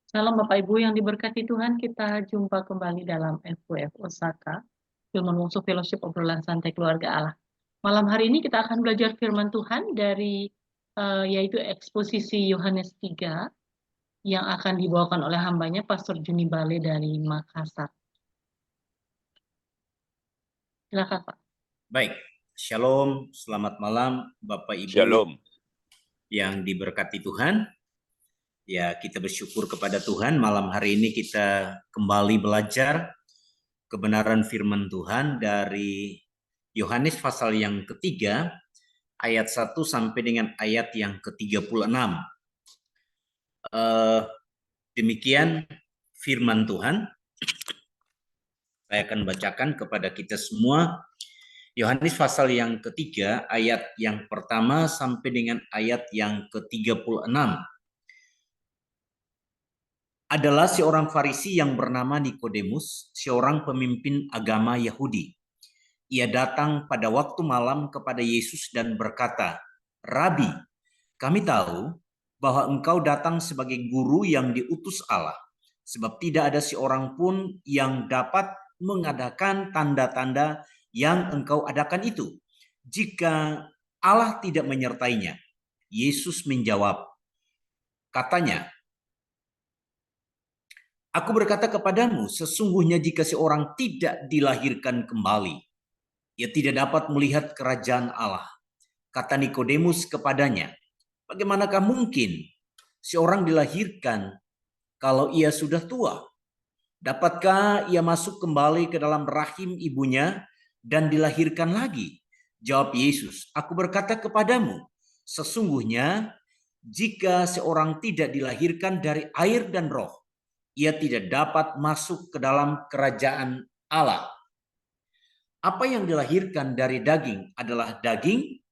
Salam Bapak Ibu yang diberkati Tuhan, kita jumpa kembali dalam FWF Osaka, Firman Musuh Fellowship Obrolan Santai Keluarga Allah. Malam hari ini kita akan belajar firman Tuhan dari yaitu eksposisi Yohanes 3 yang akan dibawakan oleh hambanya Pastor Juni Bale dari Makassar. Silakan Pak. Baik, Shalom, selamat malam Bapak Ibu Shalom. yang diberkati Tuhan. Ya, kita bersyukur kepada Tuhan malam hari ini kita kembali belajar kebenaran firman Tuhan dari Yohanes pasal yang ketiga, ayat 1 sampai dengan ayat yang ke-36. Demikian firman Tuhan. Saya akan bacakan kepada kita semua. Yohanes pasal yang ketiga, ayat yang pertama sampai dengan ayat yang ke-36. Adalah seorang Farisi yang bernama Nikodemus, seorang pemimpin agama Yahudi. Ia datang pada waktu malam kepada Yesus dan berkata, "Rabi, kami tahu bahwa engkau datang sebagai guru yang diutus Allah, sebab tidak ada seorang pun yang dapat mengadakan tanda-tanda yang engkau adakan itu, jika Allah tidak menyertainya." Yesus menjawab, katanya, "Aku berkata kepadamu, sesungguhnya jika seorang tidak dilahirkan kembali, ia tidak dapat melihat kerajaan Allah." Kata Nikodemus kepadanya, "Bagaimanakah mungkin seorang dilahirkan kalau ia sudah tua? Dapatkah ia masuk kembali ke dalam rahim ibunya dan dilahirkan lagi?" Jawab Yesus, "Aku berkata kepadamu, sesungguhnya jika seorang tidak dilahirkan dari air dan roh, ia tidak dapat masuk ke dalam kerajaan Allah. Apa yang dilahirkan dari daging adalah daging.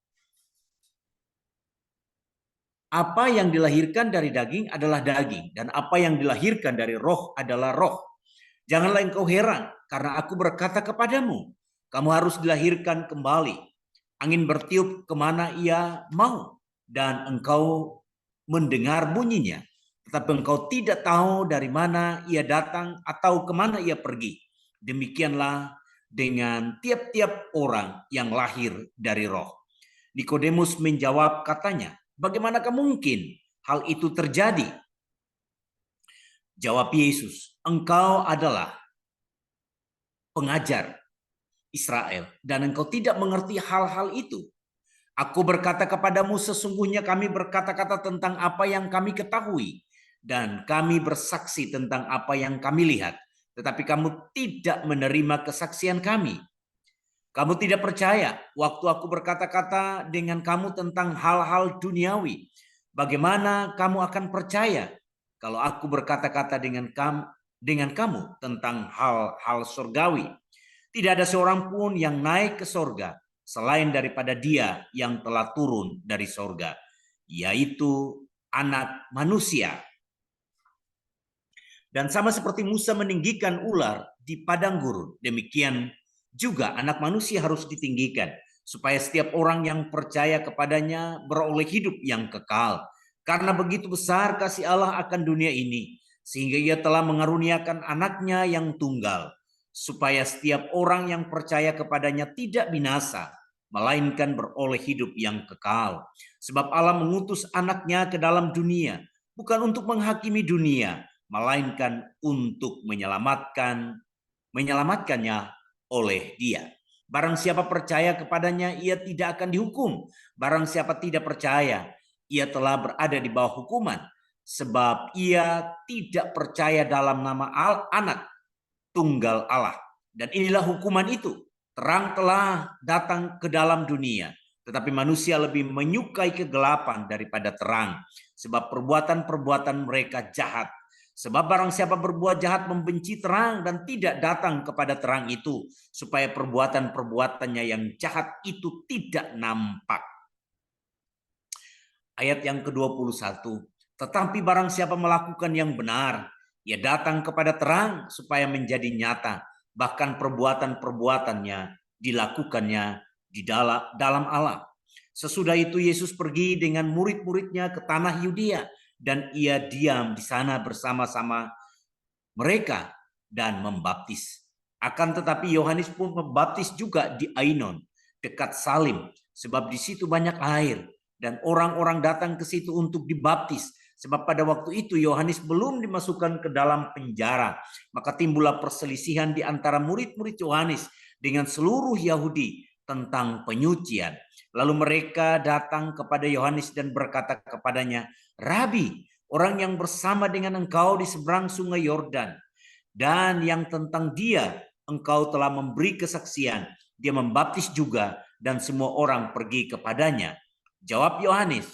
Apa yang dilahirkan dari daging adalah daging. Dan apa yang dilahirkan dari roh adalah roh. Janganlah engkau heran, karena aku berkata kepadamu, kamu harus dilahirkan kembali. Angin bertiup kemana ia mau, dan engkau mendengar bunyinya. Tetapi engkau tidak tahu dari mana ia datang atau kemana ia pergi. Demikianlah dengan tiap-tiap orang yang lahir dari roh." Nikodemus menjawab katanya, "Bagaimanakah mungkin hal itu terjadi?" Jawab Yesus, "Engkau adalah pengajar Israel dan engkau tidak mengerti hal-hal itu. Aku berkata kepadamu, sesungguhnya kami berkata-kata tentang apa yang kami ketahui, dan kami bersaksi tentang apa yang kami lihat. Tetapi kamu tidak menerima kesaksian kami. Kamu tidak percaya waktu aku berkata-kata dengan kamu tentang hal-hal duniawi. Bagaimana kamu akan percaya kalau aku berkata-kata dengan kamu tentang hal-hal surgawi? Tidak ada seorang pun yang naik ke surga selain daripada Dia yang telah turun dari surga, yaitu Anak Manusia. Dan sama seperti Musa meninggikan ular di padang gurun, demikian juga Anak Manusia harus ditinggikan, supaya setiap orang yang percaya kepadanya beroleh hidup yang kekal. Karena begitu besar kasih Allah akan dunia ini, sehingga Ia telah mengaruniakan anaknya yang tunggal, supaya setiap orang yang percaya kepadanya tidak binasa, melainkan beroleh hidup yang kekal. Sebab Allah mengutus anaknya ke dalam dunia, bukan untuk menghakimi dunia, melainkan untuk menyelamatkannya oleh Dia. Barang siapa percaya kepadanya, ia tidak akan dihukum. Barang siapa tidak percaya, ia telah berada di bawah hukuman, sebab ia tidak percaya dalam nama Anak Tunggal Allah. Dan inilah hukuman itu, terang telah datang ke dalam dunia, tetapi manusia lebih menyukai kegelapan daripada terang, sebab perbuatan-perbuatan mereka jahat. Sebab barang siapa berbuat jahat membenci terang dan tidak datang kepada terang itu, supaya perbuatan-perbuatannya yang jahat itu tidak nampak. Ayat yang ke-21, tetapi barang siapa melakukan yang benar, ia datang kepada terang supaya menjadi nyata, bahkan perbuatan-perbuatannya dilakukannya di dalam Allah. Sesudah itu Yesus pergi dengan murid-muridnya ke tanah Yudea dan ia diam di sana bersama-sama mereka dan membaptis. Akan tetapi Yohanes pun membaptis juga di Ainon, dekat Salim, sebab di situ banyak air dan orang-orang datang ke situ untuk dibaptis. Sebab pada waktu itu Yohanes belum dimasukkan ke dalam penjara. Maka timbullah perselisihan di antara murid-murid Yohanes dengan seluruh Yahudi tentang penyucian. Lalu mereka datang kepada Yohanes dan berkata kepadanya, "Rabi, orang yang bersama dengan engkau di seberang sungai Yordan, dan yang tentang dia engkau telah memberi kesaksian, dia membaptis juga dan semua orang pergi kepadanya." Jawab Yohanes,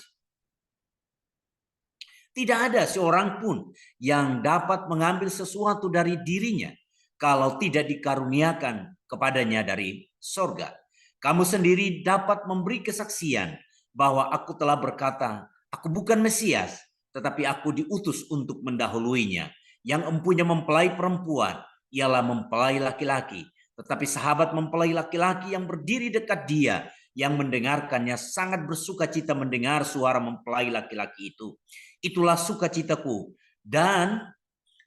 "Tidak ada seorang pun yang dapat mengambil sesuatu dari dirinya kalau tidak dikaruniakan kepadanya dari sorga. Kamu sendiri dapat memberi kesaksian bahwa aku telah berkata, aku bukan Mesias, tetapi aku diutus untuk mendahuluinya. Yang empunya mempelai perempuan, ialah mempelai laki-laki. Tetapi sahabat mempelai laki-laki yang berdiri dekat dia, yang mendengarkannya sangat bersuka cita mendengar suara mempelai laki-laki itu. Itulah sukacitaku, dan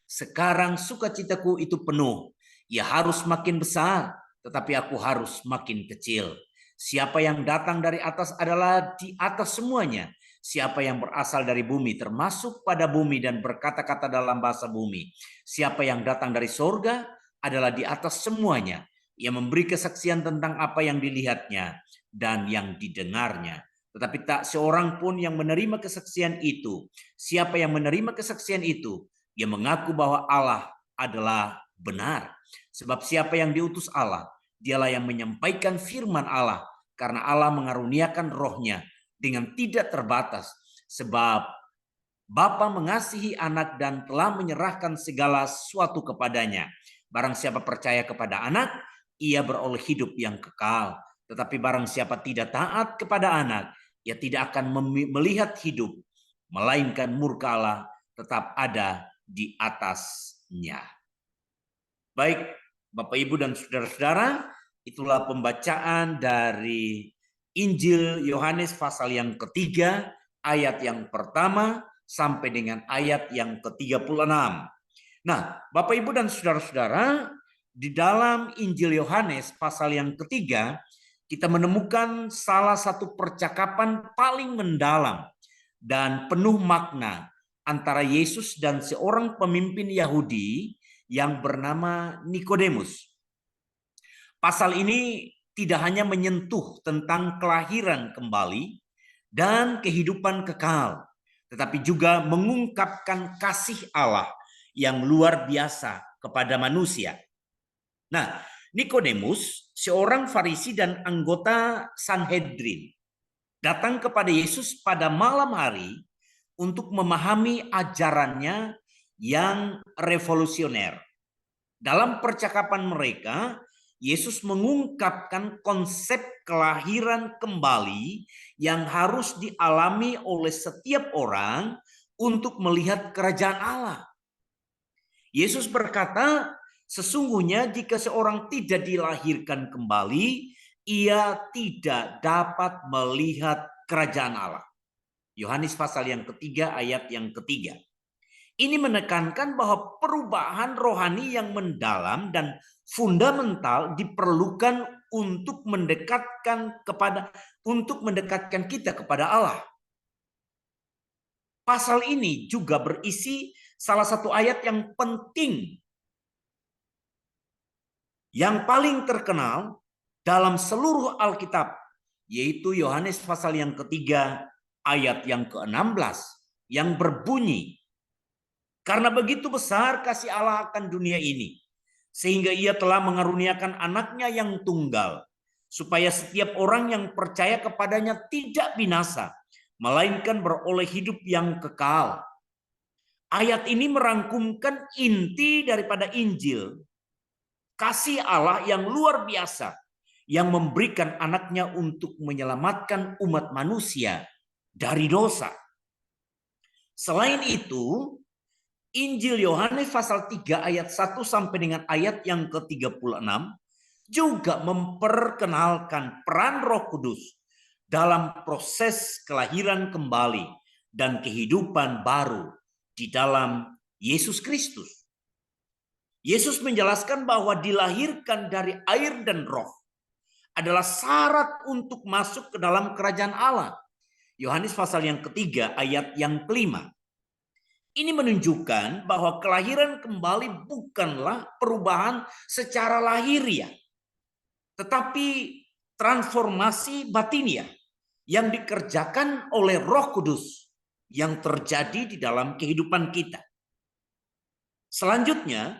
sekarang sukacitaku itu penuh. Ia harus makin besar, tetapi aku harus makin kecil. Siapa yang datang dari atas adalah di atas semuanya. Siapa yang berasal dari bumi termasuk pada bumi dan berkata-kata dalam bahasa bumi. Siapa yang datang dari sorga adalah di atas semuanya. Ia memberi kesaksian tentang apa yang dilihatnya dan yang didengarnya. Tetapi tak seorang pun yang menerima kesaksian itu. Siapa yang menerima kesaksian itu, ia mengaku bahwa Allah adalah benar. Sebab siapa yang diutus Allah, dialah yang menyampaikan firman Allah, karena Allah mengaruniakan rohnya dengan tidak terbatas. Sebab Bapa mengasihi anak dan telah menyerahkan segala sesuatu kepadanya. Barang siapa percaya kepada anak, ia beroleh hidup yang kekal. Tetapi barang siapa tidak taat kepada anak, ia tidak akan melihat hidup, melainkan murka Allah tetap ada di atasnya. Baik, Bapak, Ibu, dan saudara-saudara, itulah pembacaan dari Injil Yohanes pasal yang ketiga, ayat yang pertama sampai dengan ayat yang ke-36. Nah, Bapak, Ibu, dan saudara-saudara, di dalam Injil Yohanes pasal yang ketiga, kita menemukan salah satu percakapan paling mendalam dan penuh makna antara Yesus dan seorang pemimpin Yahudi yang bernama Nikodemus. Pasal ini tidak hanya menyentuh tentang kelahiran kembali dan kehidupan kekal, tetapi juga mengungkapkan kasih Allah yang luar biasa kepada manusia. Nah, Nikodemus, seorang Farisi dan anggota Sanhedrin, datang kepada Yesus pada malam hari untuk memahami ajarannya yang revolusioner. Dalam percakapan mereka, Yesus mengungkapkan konsep kelahiran kembali yang harus dialami oleh setiap orang untuk melihat kerajaan Allah. Yesus berkata, sesungguhnya jika seorang tidak dilahirkan kembali, ia tidak dapat melihat kerajaan Allah. Yohanes pasal yang ketiga, ayat yang ketiga. Ini menekankan bahwa perubahan rohani yang mendalam dan fundamental diperlukan untuk mendekatkan kita kepada Allah. Pasal ini juga berisi salah satu ayat yang penting, yang paling terkenal dalam seluruh Alkitab, yaitu Yohanes pasal yang ketiga, ayat yang ke-16, yang berbunyi, karena begitu besar kasih Allah akan dunia ini, sehingga ia telah mengaruniakan anaknya yang tunggal, supaya setiap orang yang percaya kepadanya tidak binasa, melainkan beroleh hidup yang kekal. Ayat ini merangkumkan inti daripada Injil, kasih Allah yang luar biasa, yang memberikan anaknya untuk menyelamatkan umat manusia dari dosa. Selain itu, Injil Yohanes pasal 3 ayat 1 sampai dengan ayat yang ke-36 juga memperkenalkan peran Roh Kudus dalam proses kelahiran kembali dan kehidupan baru di dalam Yesus Kristus. Yesus menjelaskan bahwa dilahirkan dari air dan roh adalah syarat untuk masuk ke dalam kerajaan Allah. Yohanes pasal yang ketiga ayat yang kelima. Ini menunjukkan bahwa kelahiran kembali bukanlah perubahan secara lahiriah, tetapi transformasi batiniah yang dikerjakan oleh Roh Kudus yang terjadi di dalam kehidupan kita. Selanjutnya,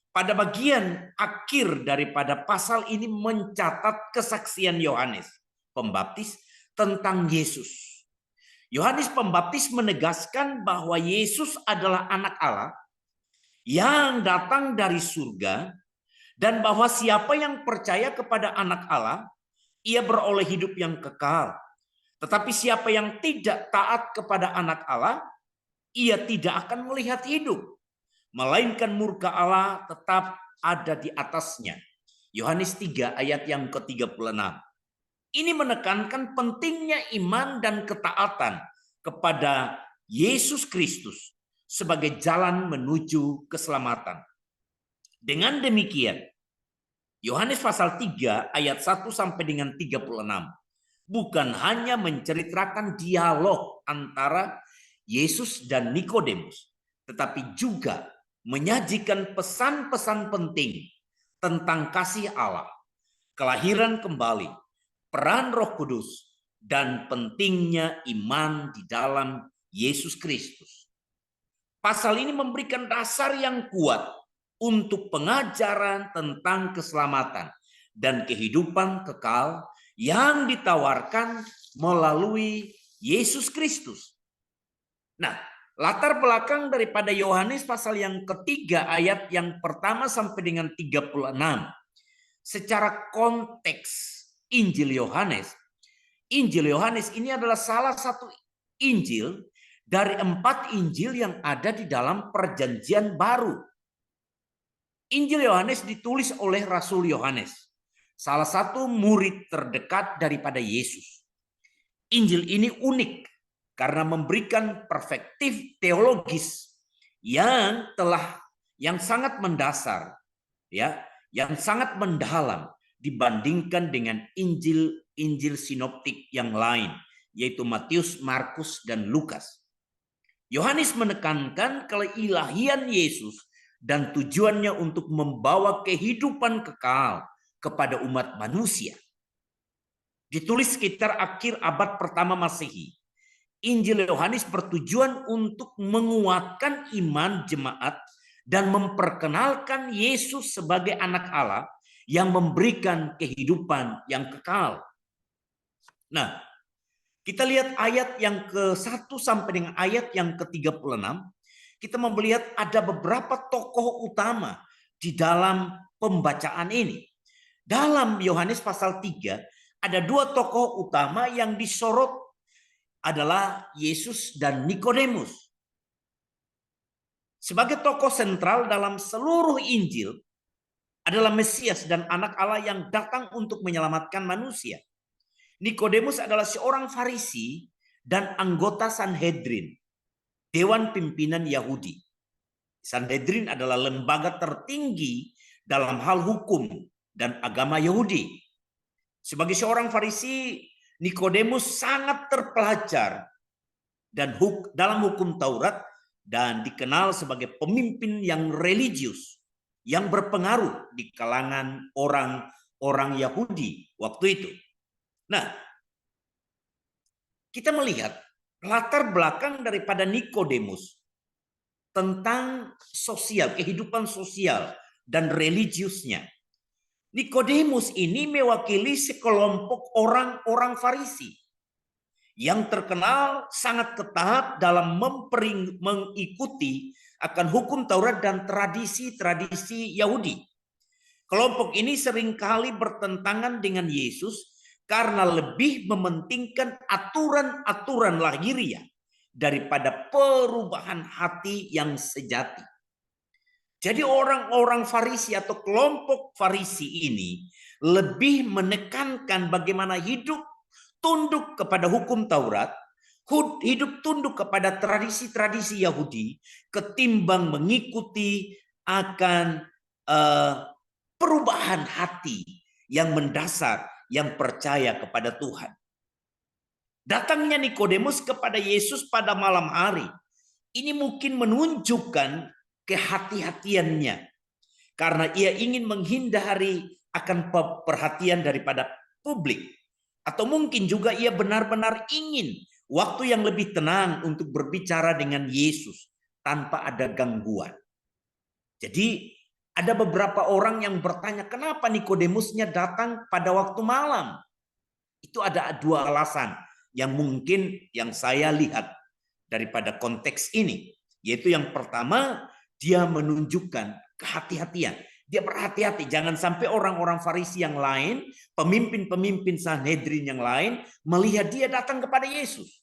pada bagian akhir daripada pasal ini mencatat kesaksian Yohanes Pembaptis tentang Yesus. Yohanes Pembaptis menegaskan bahwa Yesus adalah anak Allah yang datang dari surga dan bahwa siapa yang percaya kepada anak Allah, ia beroleh hidup yang kekal. Tetapi siapa yang tidak taat kepada anak Allah, ia tidak akan melihat hidup, melainkan murka Allah tetap ada di atasnya. Yohanes 3 ayat yang ke-36. Ini menekankan pentingnya iman dan ketaatan kepada Yesus Kristus sebagai jalan menuju keselamatan. Dengan demikian, Yohanes pasal 3 ayat 1 sampai dengan 36 bukan hanya menceritakan dialog antara Yesus dan Nikodemus, tetapi juga menyajikan pesan-pesan penting tentang kasih Allah, kelahiran kembali, peran Roh Kudus, dan pentingnya iman di dalam Yesus Kristus. Pasal ini memberikan dasar yang kuat untuk pengajaran tentang keselamatan dan kehidupan kekal yang ditawarkan melalui Yesus Kristus. Nah, latar belakang daripada Yohanes pasal yang ketiga ayat yang pertama sampai dengan 36. Secara konteks Injil Yohanes ini adalah salah satu Injil dari 4 Injil yang ada di dalam Perjanjian Baru. Injil Yohanes ditulis oleh Rasul Yohanes, salah satu murid terdekat daripada Yesus. Injil ini unik karena memberikan perspektif teologis yang sangat mendasar, ya, yang sangat mendalam dibandingkan dengan Injil sinoptik yang lain, yaitu Matius, Markus, dan Lukas. Yohanes menekankan keilahian Yesus dan tujuannya untuk membawa kehidupan kekal kepada umat manusia. Ditulis sekitar akhir abad pertama Masehi, Injil Yohanes bertujuan untuk menguatkan iman jemaat dan memperkenalkan Yesus sebagai anak Allah yang memberikan kehidupan yang kekal. Nah, kita lihat ayat yang ke-1 sampai dengan ayat yang ke-36. Kita melihat ada beberapa tokoh utama di dalam pembacaan ini. Dalam Yohanes pasal 3, ada 2 tokoh utama yang disorot adalah Yesus dan Nikodemus. Sebagai tokoh sentral dalam seluruh Injil adalah Mesias dan anak Allah yang datang untuk menyelamatkan manusia. Nikodemus adalah seorang Farisi dan anggota Sanhedrin, dewan pimpinan Yahudi. Sanhedrin adalah lembaga tertinggi dalam hal hukum dan agama Yahudi. Sebagai seorang Farisi, Nikodemus sangat terpelajar dan dalam hukum Taurat dan dikenal sebagai pemimpin yang religius yang berpengaruh di kalangan orang-orang Yahudi waktu itu. Nah, kita melihat latar belakang daripada Nikodemus tentang sosial, kehidupan sosial dan religiusnya. Nikodemus ini mewakili sekelompok orang-orang Farisi yang terkenal sangat ketat dalam mengikuti akan hukum Taurat dan tradisi-tradisi Yahudi. Kelompok ini seringkali bertentangan dengan Yesus karena lebih mementingkan aturan-aturan lahiriah daripada perubahan hati yang sejati. Jadi orang-orang Farisi atau kelompok Farisi ini lebih menekankan bagaimana hidup tunduk kepada hukum Taurat, hidup tunduk kepada tradisi-tradisi Yahudi ketimbang mengikuti akan perubahan hati yang mendasar, yang percaya kepada Tuhan. Datangnya Nikodemus kepada Yesus pada malam hari ini mungkin menunjukkan kehati-hatiannya karena ia ingin menghindari akan perhatian daripada publik, atau mungkin juga ia benar-benar ingin waktu yang lebih tenang untuk berbicara dengan Yesus tanpa ada gangguan. Jadi ada beberapa orang yang bertanya, kenapa Nikodemusnya datang pada waktu malam? Itu ada dua alasan yang mungkin yang saya lihat daripada konteks ini. Yaitu yang pertama, dia menunjukkan kehati-hatian. Dia berhati-hati, jangan sampai orang-orang Farisi yang lain, pemimpin-pemimpin Sanhedrin yang lain, melihat dia datang kepada Yesus.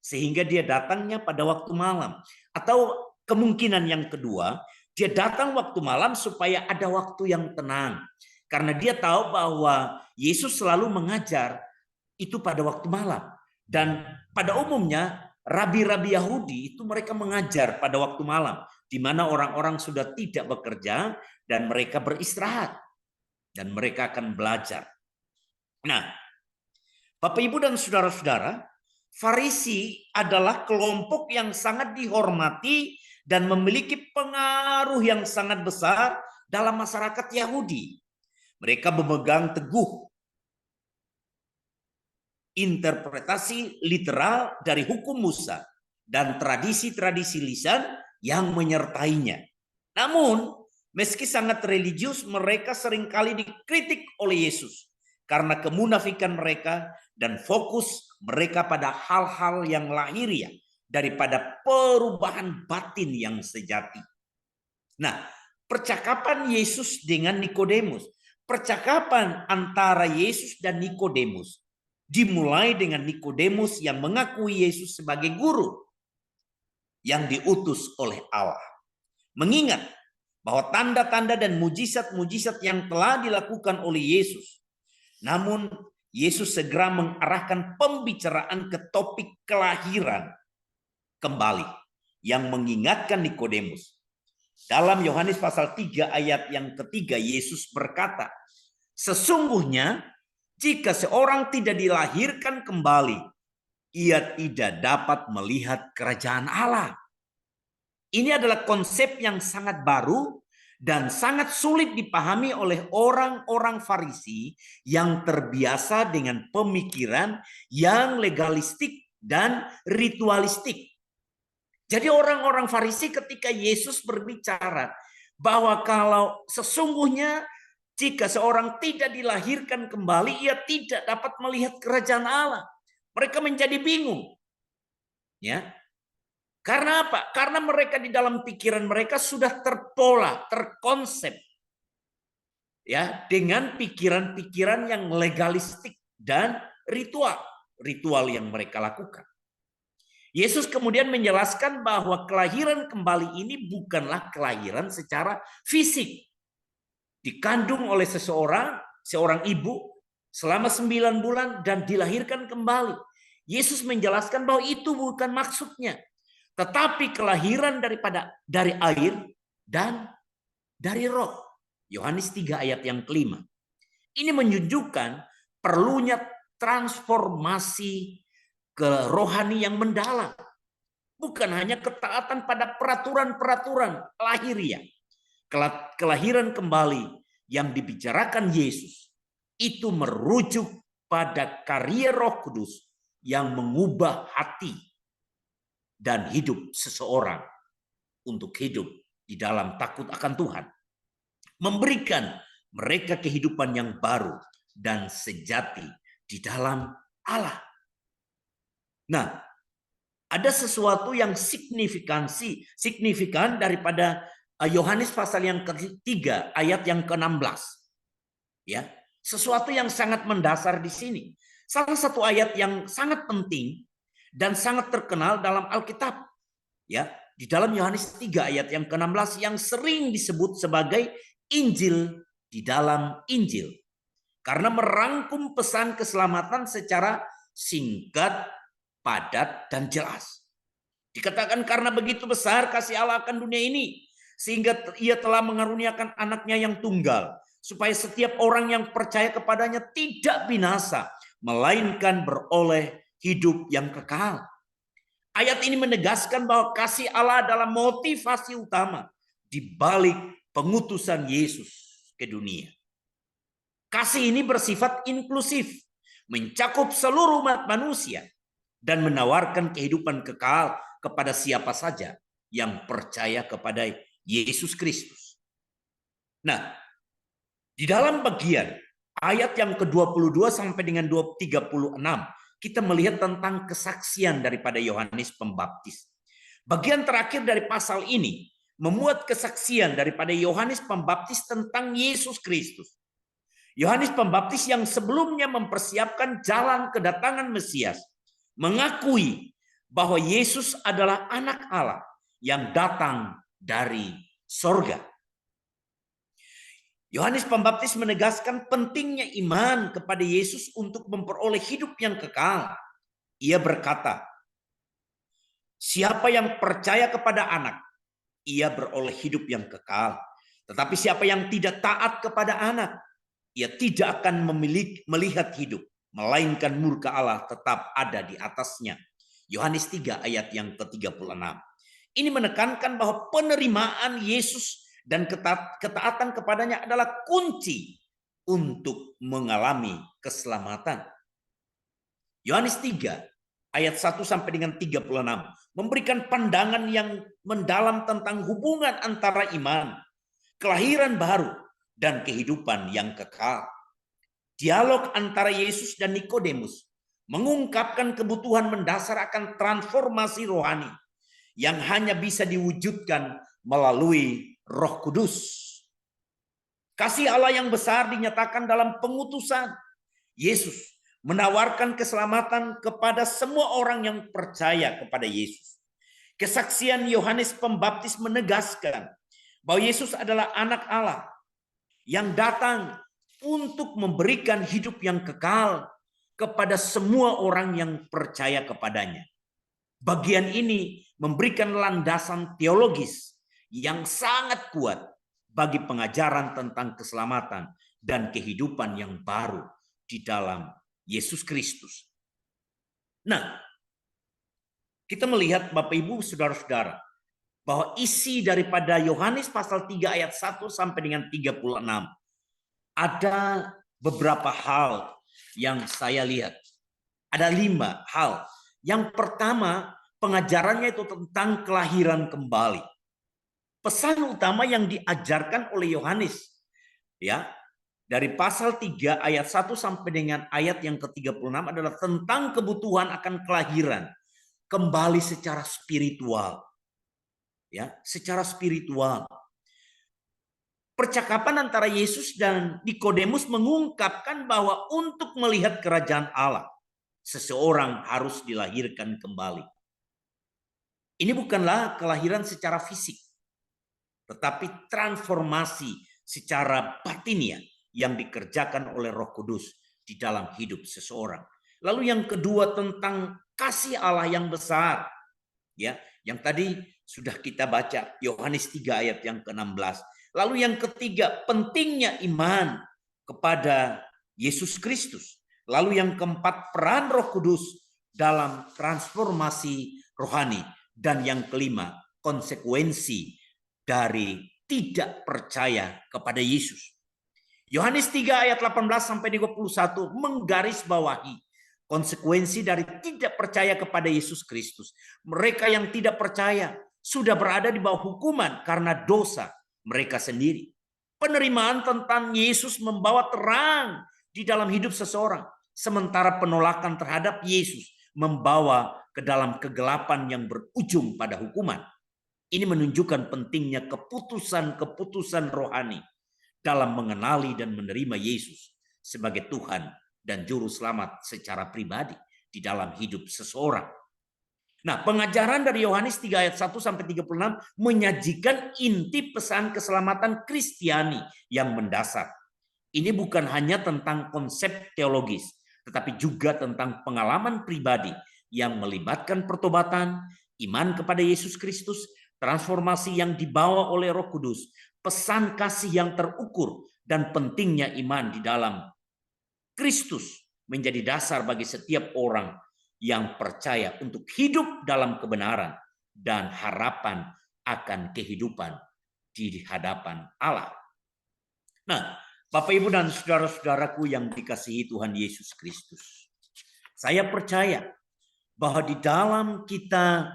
Sehingga dia datangnya pada waktu malam. Atau kemungkinan yang kedua, dia datang waktu malam supaya ada waktu yang tenang. Karena dia tahu bahwa Yesus selalu mengajar itu pada waktu malam. Dan pada umumnya rabi-rabi Yahudi itu mereka mengajar pada waktu malam, di mana orang-orang sudah tidak bekerja dan mereka beristirahat. Dan mereka akan belajar. Nah, Bapak Ibu dan saudara-saudara, Farisi adalah kelompok yang sangat dihormati dan memiliki pengaruh yang sangat besar dalam masyarakat Yahudi. Mereka memegang teguh interpretasi literal dari hukum Musa dan tradisi-tradisi lisan yang menyertainya. Namun, meski sangat religius, mereka seringkali dikritik oleh Yesus karena kemunafikan mereka dan fokus mereka pada hal-hal yang lahiriah daripada perubahan batin yang sejati. Nah, percakapan Yesus dengan Nikodemus, percakapan antara Yesus dan Nikodemus dimulai dengan Nikodemus yang mengakui Yesus sebagai guru yang diutus oleh Allah. Mengingat bahwa tanda-tanda dan mujizat-mujizat yang telah dilakukan oleh Yesus, namun Yesus segera mengarahkan pembicaraan ke topik kelahiran kembali yang mengingatkan Nikodemus. Dalam Yohanes pasal 3 ayat yang ketiga, Yesus berkata, sesungguhnya jika seorang tidak dilahirkan kembali, ia tidak dapat melihat kerajaan Allah. Ini adalah konsep yang sangat baru dan sangat sulit dipahami oleh orang-orang Farisi yang terbiasa dengan pemikiran yang legalistik dan ritualistik. Jadi orang-orang Farisi ketika Yesus berbicara bahwa kalau sesungguhnya jika seorang tidak dilahirkan kembali, ia tidak dapat melihat kerajaan Allah. Mereka menjadi bingung. Ya. Karena apa? Karena mereka di dalam pikiran mereka sudah terpola, terkonsep. Ya, dengan pikiran-pikiran yang legalistik dan ritual yang mereka lakukan. Yesus kemudian menjelaskan bahwa kelahiran kembali ini bukanlah kelahiran secara fisik. Dikandung oleh seorang ibu selama 9 bulan dan dilahirkan kembali. Yesus menjelaskan bahwa itu bukan maksudnya. Tetapi kelahiran dari air dan dari roh. Yohanes 3 ayat yang kelima. Ini menunjukkan perlunya transformasi ke rohani yang mendalam. Bukan hanya ketaatan pada peraturan-peraturan lahiriah. Kelahiran kembali yang dibicarakan Yesus itu merujuk pada karya Roh Kudus yang mengubah hati dan hidup seseorang untuk hidup di dalam takut akan Tuhan. Memberikan mereka kehidupan yang baru dan sejati di dalam Allah. Nah, ada sesuatu yang signifikan daripada Yohanes pasal yang ketiga ayat yang ke-16. Ya, sesuatu yang sangat mendasar di sini. Salah satu ayat yang sangat penting dan sangat terkenal dalam Alkitab. Ya, di dalam Yohanes 3 ayat yang ke-16 yang sering disebut sebagai Injil di dalam Injil. Karena merangkum pesan keselamatan secara singkat padat, dan jelas. Dikatakan karena begitu besar kasih Allah akan dunia ini, sehingga ia telah mengaruniakan anaknya yang tunggal, supaya setiap orang yang percaya kepadanya tidak binasa, melainkan beroleh hidup yang kekal. Ayat ini menegaskan bahwa kasih Allah adalah motivasi utama di balik pengutusan Yesus ke dunia. Kasih ini bersifat inklusif, mencakup seluruh umat manusia, dan menawarkan kehidupan kekal kepada siapa saja yang percaya kepada Yesus Kristus. Nah, di dalam bagian ayat yang ke-22 sampai dengan 36, kita melihat tentang kesaksian daripada Yohanes Pembaptis. Bagian terakhir dari pasal ini memuat kesaksian daripada Yohanes Pembaptis tentang Yesus Kristus. Yohanes Pembaptis yang sebelumnya mempersiapkan jalan kedatangan Mesias, mengakui bahwa Yesus adalah anak Allah yang datang dari sorga. Yohanes Pembaptis menegaskan pentingnya iman kepada Yesus untuk memperoleh hidup yang kekal. Ia berkata, siapa yang percaya kepada anak, ia beroleh hidup yang kekal. Tetapi siapa yang tidak taat kepada anak, ia tidak akan melihat hidup, melainkan murka Allah tetap ada di atasnya. Yohanes 3 ayat yang ke-36. Ini menekankan bahwa penerimaan Yesus dan ketaatan kepadanya adalah kunci untuk mengalami keselamatan. Yohanes 3 ayat 1 sampai dengan 36 memberikan pandangan yang mendalam tentang hubungan antara iman, kelahiran baru, dan kehidupan yang kekal. Dialog antara Yesus dan Nikodemus mengungkapkan kebutuhan mendasar akan transformasi rohani yang hanya bisa diwujudkan melalui Roh Kudus. Kasih Allah yang besar dinyatakan dalam pengutusan. Yesus menawarkan keselamatan kepada semua orang yang percaya kepada Yesus. Kesaksian Yohanes Pembaptis menegaskan bahwa Yesus adalah anak Allah yang datang untuk memberikan hidup yang kekal kepada semua orang yang percaya kepadanya. Bagian ini memberikan landasan teologis yang sangat kuat bagi pengajaran tentang keselamatan dan kehidupan yang baru di dalam Yesus Kristus. Nah, kita melihat Bapak Ibu Saudara-saudara bahwa isi daripada Yohanes pasal 3 ayat 1 sampai dengan 36 ada beberapa hal yang saya lihat. Ada 5 hal. Yang pertama, pengajarannya itu tentang kelahiran kembali. Pesan utama yang diajarkan oleh Yohanes, ya, dari pasal 3 ayat 1 sampai dengan ayat yang ke-36 adalah tentang kebutuhan akan kelahiran kembali secara spiritual. Ya, secara spiritual. Percakapan antara Yesus dan Nikodemus mengungkapkan bahwa untuk melihat kerajaan Allah, seseorang harus dilahirkan kembali. Ini bukanlah kelahiran secara fisik, tetapi transformasi secara batinia yang dikerjakan oleh Roh Kudus di dalam hidup seseorang. Lalu yang kedua tentang kasih Allah yang besar, ya, yang tadi sudah kita baca Yohanes 3 ayat yang ke-16. Lalu yang ketiga, pentingnya iman kepada Yesus Kristus. Lalu yang keempat, peran Roh Kudus dalam transformasi rohani. Dan yang kelima, konsekuensi dari tidak percaya kepada Yesus. Yohanes 3 ayat 18 sampai 21 menggarisbawahi konsekuensi dari tidak percaya kepada Yesus Kristus. Mereka yang tidak percaya sudah berada di bawah hukuman karena dosa mereka sendiri. Penerimaan tentang Yesus membawa terang di dalam hidup seseorang, sementara penolakan terhadap Yesus membawa ke dalam kegelapan yang berujung pada hukuman. Ini menunjukkan pentingnya keputusan-keputusan rohani dalam mengenali dan menerima Yesus sebagai Tuhan dan Juru Selamat secara pribadi di dalam hidup seseorang. Nah, pengajaran dari Yohanes 3 ayat 1 sampai 36 menyajikan inti pesan keselamatan Kristiani yang mendasar. Ini bukan hanya tentang konsep teologis, tetapi juga tentang pengalaman pribadi yang melibatkan pertobatan, iman kepada Yesus Kristus, transformasi yang dibawa oleh Roh Kudus, pesan kasih yang terukur, dan pentingnya iman di dalam Kristus menjadi dasar bagi setiap orang yang percaya untuk hidup dalam kebenaran dan harapan akan kehidupan di hadapan Allah. Nah, Bapak, Ibu, dan saudara-saudaraku yang dikasihi Tuhan Yesus Kristus, saya percaya bahwa di dalam kita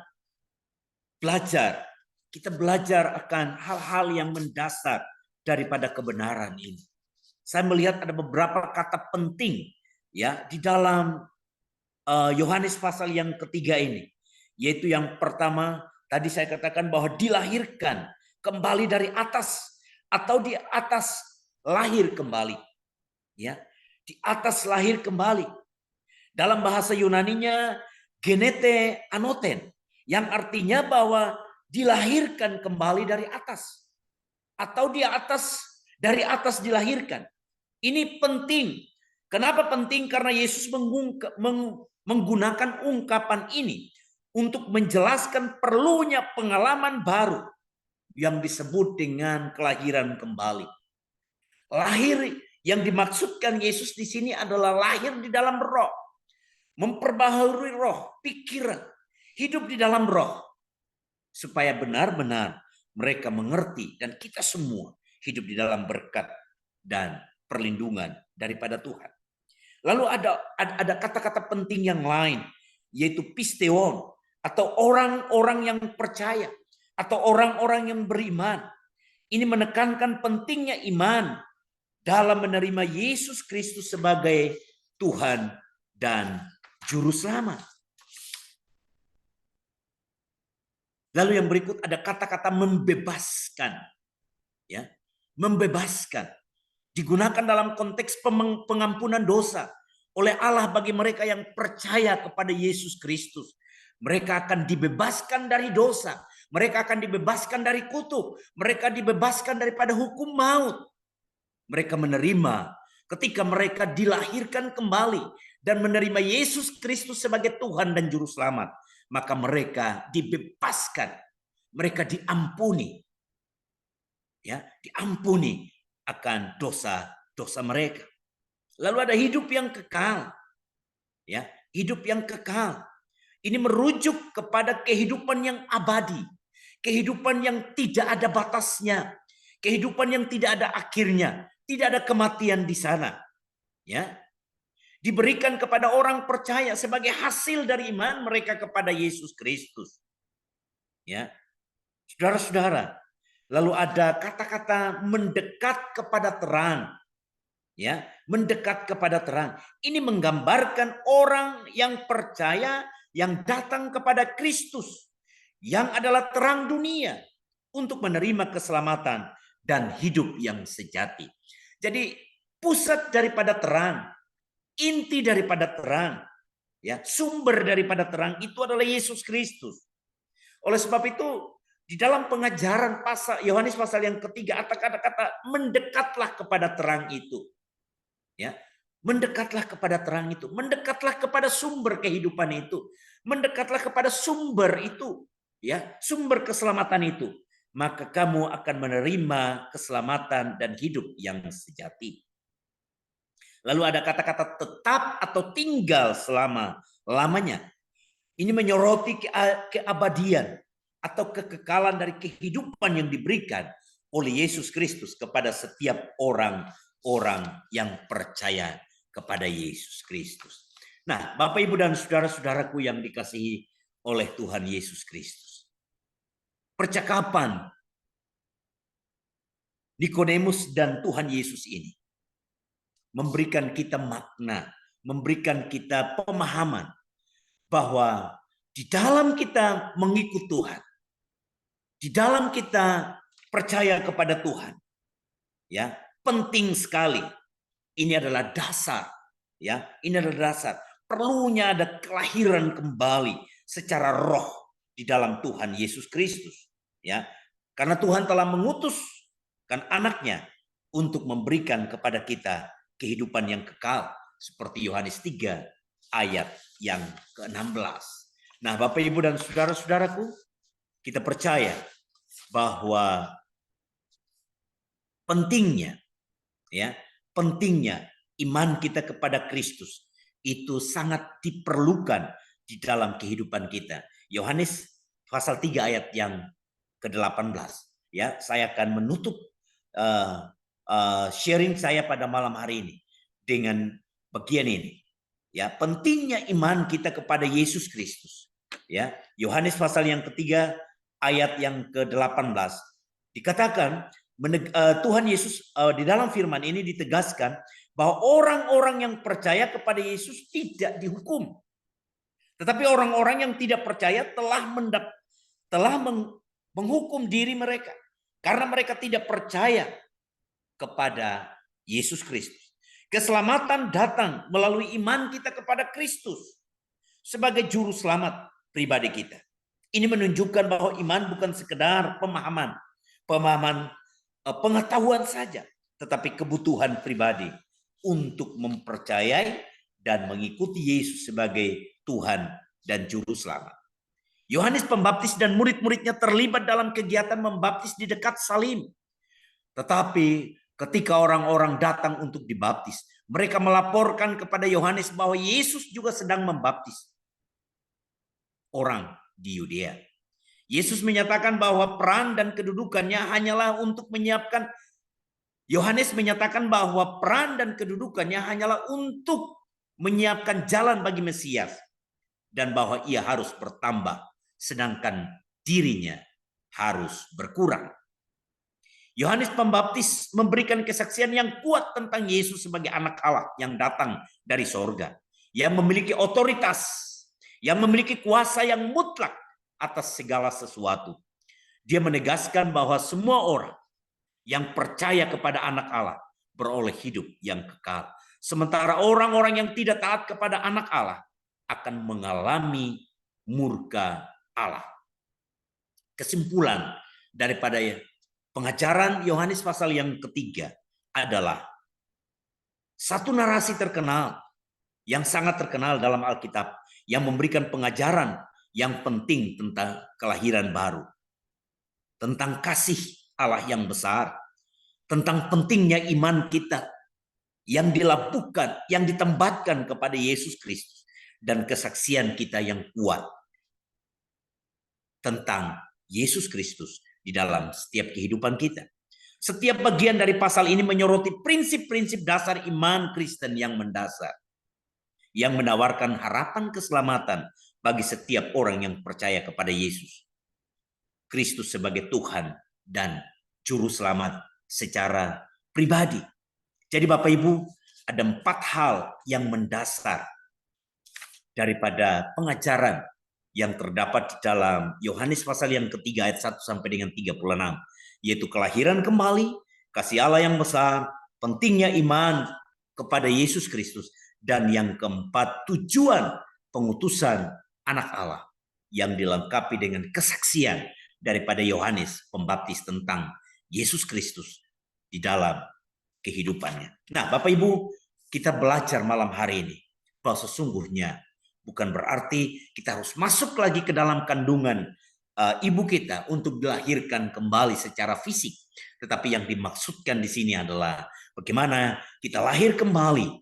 belajar akan hal-hal yang mendasar daripada kebenaran ini. Saya melihat ada beberapa kata penting ya di dalam Yohanes pasal yang ketiga ini, yaitu yang pertama tadi saya katakan bahwa dilahirkan kembali dari atas atau di atas lahir kembali, ya, di atas lahir kembali. Dalam bahasa Yunaninya genete anoten, yang artinya bahwa dilahirkan kembali dari atas atau dari atas dilahirkan. Ini penting. Kenapa penting? Karena Yesus menggunakan ungkapan ini untuk menjelaskan perlunya pengalaman baru yang disebut dengan kelahiran kembali. Lahir yang dimaksudkan Yesus di sini adalah lahir di dalam roh, memperbaharui roh, pikiran, hidup di dalam roh, supaya benar-benar mereka mengerti dan kita semua hidup di dalam berkat dan perlindungan daripada Tuhan. Lalu ada kata-kata penting yang lain, yaitu pisteon, atau orang-orang yang percaya, atau orang-orang yang beriman. Ini menekankan pentingnya iman dalam menerima Yesus Kristus sebagai Tuhan dan Juru Selamat. Lalu yang berikut ada kata-kata membebaskan. Ya, membebaskan. Digunakan dalam konteks pengampunan dosa oleh Allah bagi mereka yang percaya kepada Yesus Kristus. Mereka akan dibebaskan dari dosa. Mereka akan dibebaskan dari kutuk. Mereka dibebaskan daripada hukum maut. Mereka menerima ketika mereka dilahirkan kembali dan menerima Yesus Kristus sebagai Tuhan dan Juru Selamat. Maka mereka dibebaskan. Mereka diampuni. Ya, diampuni akan dosa-dosa mereka. Lalu ada hidup yang kekal. Ya, hidup yang kekal. Ini merujuk kepada kehidupan yang abadi, kehidupan yang tidak ada batasnya, kehidupan yang tidak ada akhirnya, tidak ada kematian di sana. Ya. Diberikan kepada orang percaya sebagai hasil dari iman mereka kepada Yesus Kristus. Ya. Saudara-saudara, lalu ada kata-kata mendekat kepada terang. Ya, mendekat kepada terang. Ini menggambarkan orang yang percaya yang datang kepada Kristus yang adalah terang dunia untuk menerima keselamatan dan hidup yang sejati. Jadi pusat daripada terang, inti daripada terang, ya, sumber daripada terang itu adalah Yesus Kristus. Oleh sebab itu di dalam pengajaran Yohanes pasal yang ketiga ada kata-kata mendekatlah kepada terang itu. Ya, mendekatlah kepada terang itu, mendekatlah kepada sumber kehidupan itu, mendekatlah kepada sumber itu, ya, sumber keselamatan itu. Maka kamu akan menerima keselamatan dan hidup yang sejati. Lalu ada kata-kata tetap atau tinggal selama-lamanya. Ini menyoroti keabadian atau kekekalan dari kehidupan yang diberikan oleh Yesus Kristus kepada setiap orang-orang yang percaya kepada Yesus Kristus. Nah, Bapak, Ibu, dan saudara-saudaraku yang dikasihi oleh Tuhan Yesus Kristus. Percakapan Nikodemus dan Tuhan Yesus ini memberikan kita makna, memberikan kita pemahaman bahwa di dalam kita mengikut Tuhan, di dalam kita percaya kepada Tuhan, ya, penting sekali. Ini adalah dasar, ya, ini adalah dasar. Perlunya ada kelahiran kembali secara roh di dalam Tuhan Yesus Kristus, ya. Karena Tuhan telah mengutuskan anaknya untuk memberikan kepada kita kehidupan yang kekal seperti Yohanes 3 ayat yang ke-16. Nah, Bapak, Ibu, dan saudara-saudaraku, kita percaya bahwa pentingnya iman kita kepada Kristus itu sangat diperlukan di dalam kehidupan kita. Yohanes pasal 3 ayat yang ke-18. Ya, saya akan menutup sharing saya pada malam hari ini dengan bagian ini. Ya, pentingnya iman kita kepada Yesus Kristus. Ya, Yohanes pasal yang ketiga ayat yang ke-18 dikatakan Tuhan Yesus di dalam firman ini ditegaskan bahwa orang-orang yang percaya kepada Yesus tidak dihukum. Tetapi orang-orang yang tidak percaya telah menghukum diri mereka karena mereka tidak percaya kepada Yesus Kristus. Keselamatan datang melalui iman kita kepada Kristus sebagai juru selamat pribadi kita. Ini menunjukkan bahwa iman bukan sekedar pemahaman pengetahuan saja, tetapi kebutuhan pribadi untuk mempercayai dan mengikuti Yesus sebagai Tuhan dan juru selamat. Yohanes Pembaptis dan murid-muridnya terlibat dalam kegiatan membaptis di dekat Salim. Tetapi ketika orang-orang datang untuk dibaptis, mereka melaporkan kepada Yohanes bahwa Yesus juga sedang membaptis orang di Yudea. Yesus menyatakan bahwa peran dan kedudukannya hanyalah untuk menyiapkan. Yohanes menyatakan bahwa peran dan kedudukannya hanyalah untuk menyiapkan jalan bagi Mesias dan bahwa ia harus bertambah sedangkan dirinya harus berkurang. Yohanes Pembaptis memberikan kesaksian yang kuat tentang Yesus sebagai anak Allah yang datang dari sorga, yang memiliki otoritas, yang memiliki kuasa yang mutlak atas segala sesuatu. Dia menegaskan bahwa semua orang yang percaya kepada anak Allah beroleh hidup yang kekal. Sementara orang-orang yang tidak taat kepada anak Allah akan mengalami murka Allah. Kesimpulan daripada pengajaran Yohanes pasal yang ketiga adalah satu narasi terkenal yang sangat terkenal dalam Alkitab yang memberikan pengajaran yang penting tentang kelahiran baru, tentang kasih Allah yang besar, tentang pentingnya iman kita yang dilabuhkan, yang ditempatkan kepada Yesus Kristus, dan kesaksian kita yang kuat tentang Yesus Kristus di dalam setiap kehidupan kita. Setiap bagian dari pasal ini menyoroti prinsip-prinsip dasar iman Kristen yang mendasar, yang menawarkan harapan keselamatan bagi setiap orang yang percaya kepada Yesus Kristus sebagai Tuhan dan Juru Selamat secara pribadi. Jadi Bapak Ibu, ada 4 hal yang mendasar daripada pengajaran yang terdapat di dalam Yohanes pasal yang ketiga ayat 1 sampai dengan 36, yaitu kelahiran kembali, kasih Allah yang besar, pentingnya iman kepada Yesus Kristus, dan yang keempat, tujuan pengutusan anak Allah yang dilengkapi dengan kesaksian daripada Yohanes Pembaptis tentang Yesus Kristus di dalam kehidupannya. Nah, Bapak Ibu, kita belajar malam hari ini bahwa sesungguhnya bukan berarti kita harus masuk lagi ke dalam kandungan ibu kita untuk dilahirkan kembali secara fisik, tetapi yang dimaksudkan di sini adalah bagaimana kita lahir kembali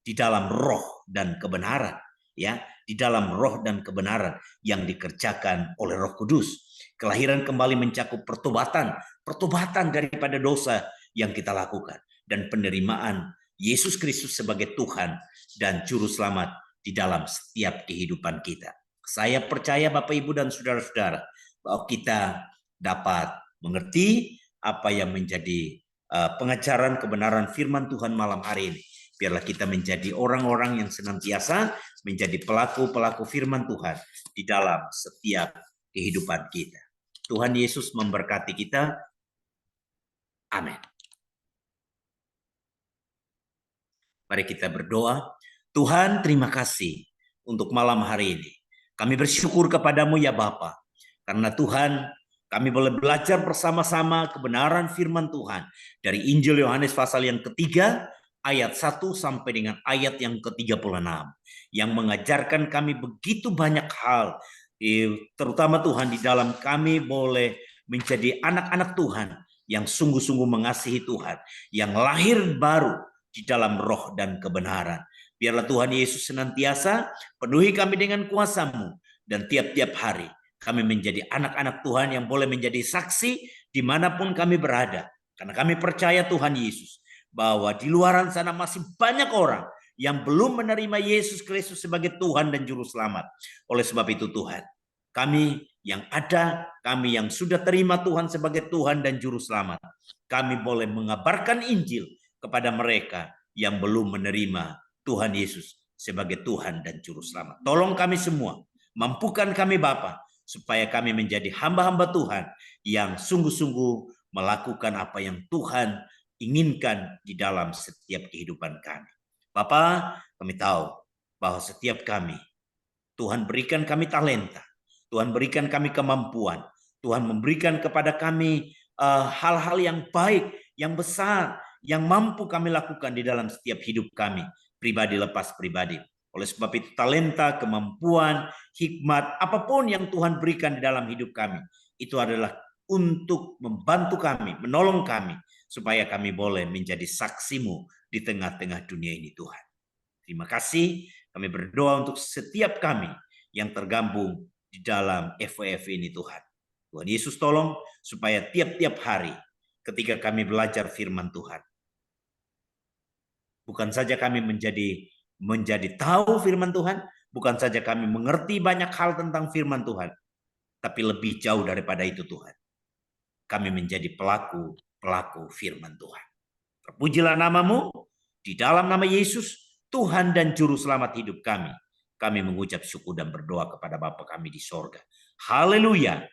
di dalam roh dan kebenaran, ya, di dalam roh dan kebenaran yang dikerjakan oleh Roh Kudus. Kelahiran kembali mencakup pertobatan daripada dosa yang kita lakukan dan penerimaan Yesus Kristus sebagai Tuhan dan Juru Selamat di dalam setiap kehidupan kita. Saya percaya Bapak Ibu dan saudara-saudara bahwa kita dapat mengerti apa yang menjadi pengajaran kebenaran firman Tuhan malam hari ini. Biarlah kita menjadi orang-orang yang senantiasa menjadi pelaku-pelaku firman Tuhan di dalam setiap kehidupan kita. Tuhan Yesus memberkati kita. Amin. Mari kita berdoa. Tuhan, terima kasih untuk malam hari ini. Kami bersyukur kepadamu ya Bapa, karena Tuhan, kami boleh belajar bersama-sama kebenaran firman Tuhan dari Injil Yohanes pasal yang ketiga ayat 1 sampai dengan ayat yang ke-36 yang mengajarkan kami begitu banyak hal, terutama Tuhan di dalam kami boleh menjadi anak-anak Tuhan yang sungguh-sungguh mengasihi Tuhan, yang lahir baru di dalam roh dan kebenaran. Biarlah Tuhan Yesus senantiasa penuhi kami dengan kuasa-Mu, dan tiap-tiap hari kami menjadi anak-anak Tuhan yang boleh menjadi saksi dimanapun kami berada. Karena kami percaya Tuhan Yesus, bahwa di luaran sana masih banyak orang yang belum menerima Yesus Kristus sebagai Tuhan dan Juru Selamat. Oleh sebab itu Tuhan, kami yang ada, kami yang sudah terima Tuhan sebagai Tuhan dan Juru Selamat, kami boleh mengabarkan Injil kepada mereka yang belum menerima Tuhan Yesus sebagai Tuhan dan Juru Selamat. Tolong kami semua, mampukan kami Bapa, supaya kami menjadi hamba-hamba Tuhan yang sungguh-sungguh melakukan apa yang Tuhan inginkan di dalam setiap kehidupan kami. Bapa, kami tahu bahwa setiap kami, Tuhan berikan kami talenta, Tuhan berikan kami kemampuan, Tuhan memberikan kepada kami hal-hal yang baik, yang besar, yang mampu kami lakukan di dalam setiap hidup kami, pribadi lepas pribadi. Oleh sebab itu talenta, kemampuan, hikmat, apapun yang Tuhan berikan di dalam hidup kami, itu adalah untuk membantu kami, menolong kami, supaya kami boleh menjadi saksi-Mu di tengah-tengah dunia ini Tuhan. Terima kasih, kami berdoa untuk setiap kami yang tergabung di dalam FWF ini Tuhan. Tuhan Yesus tolong supaya tiap-tiap hari ketika kami belajar firman Tuhan, bukan saja kami menjadi tahu firman Tuhan, bukan saja kami mengerti banyak hal tentang firman Tuhan, tapi lebih jauh daripada itu Tuhan, kami menjadi pelaku firman Tuhan. Terpujilah nama-Mu, di dalam nama Yesus, Tuhan dan Juru Selamat hidup kami. Kami mengucap syukur dan berdoa kepada Bapa kami di sorga. Haleluya.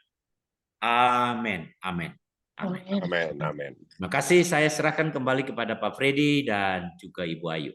Amin. Amin. Amin. Amin. Amin. Terima kasih, saya serahkan kembali kepada Pak Freddy dan juga Ibu Ayu.